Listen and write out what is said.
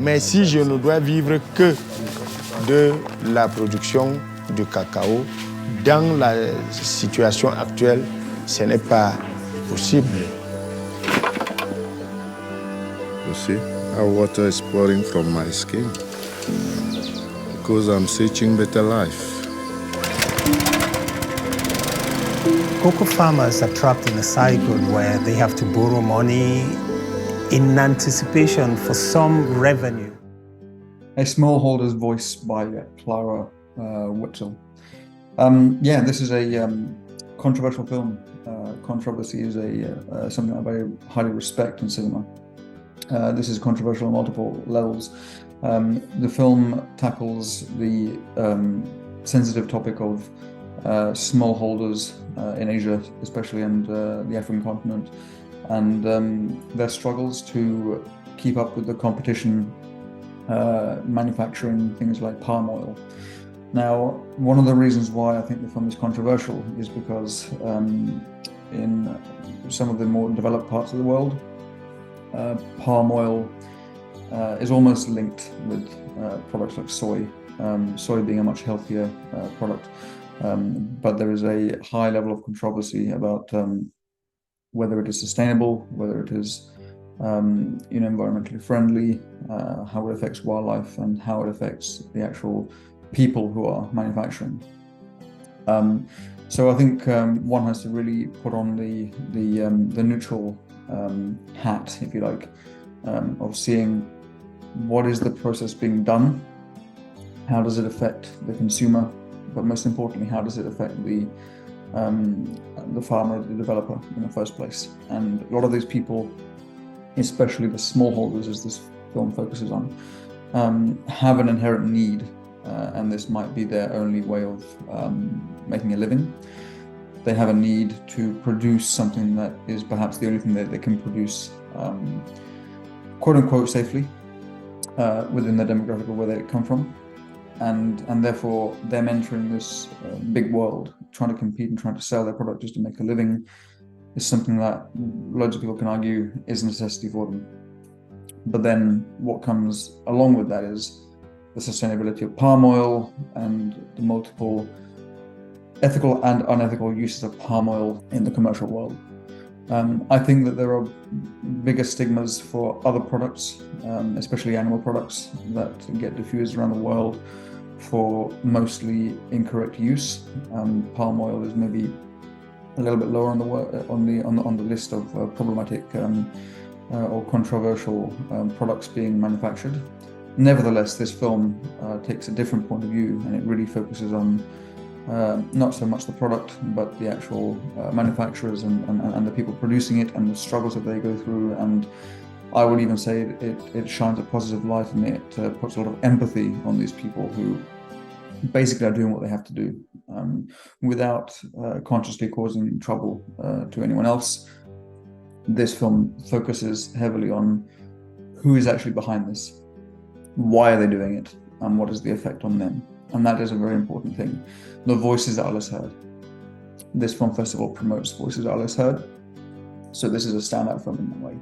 Mais si je ne dois vivre que de la production de cacao, dans la situation actuelle, ce n'est pas possible. You see how water is pouring from my skin? Because I'm searching better life. Cocoa farmers are trapped in a cycle where they have to borrow money in anticipation for some revenue. A Smallholders voiced by Clara Wetzel. This is a controversial film. Controversy is something I very highly respect in cinema. This is controversial on multiple levels. The film tackles the sensitive topic of smallholders in Asia, especially, and the African continent, and their struggles to keep up with the competition manufacturing things like palm oil. Now, one of the reasons why I think the film is controversial is because in some of the more developed parts of the world, palm oil is almost linked with products like soy, soy being a much healthier product. But there is a high level of controversy about whether it is sustainable, whether it is environmentally friendly, how it affects wildlife, and how it affects the actual people who are manufacturing. So I think one has to really put on the neutral hat, if you like, of seeing what is the process being done, how does it affect the consumer, but most importantly, how does it affect the farmer, the developer in the first place. And a lot of these people, especially the smallholders, as this film focuses on, have an inherent need, and this might be their only way of making a living. They have a need to produce something that is perhaps the only thing that they can produce, quote unquote, safely within the demographic of where they come from. And therefore, them entering this big world, trying to compete and trying to sell their product just to make a living, is something that loads of people can argue is a necessity for them. But then what comes along with that is the sustainability of palm oil and the multiple ethical and unethical uses of palm oil in the commercial world. I think that there are bigger stigmas for other products, especially animal products, that get diffused around the world for mostly incorrect use. Palm oil is maybe a little bit lower on the list of problematic or controversial products being manufactured. Nevertheless, this film takes a different point of view, and it really focuses on not so much the product, but the actual manufacturers and the people producing it, and the struggles that they go through. And I would even say it shines a positive light, and it puts a lot of empathy on these people who basically are doing what they have to do without consciously causing trouble to anyone else. This film focuses heavily on who is actually behind this, why are they doing it, and what is the effect on them. And that is a very important thing. The voices that are less heard. This film festival promotes voices that are less heard, so this is a standout film in that way.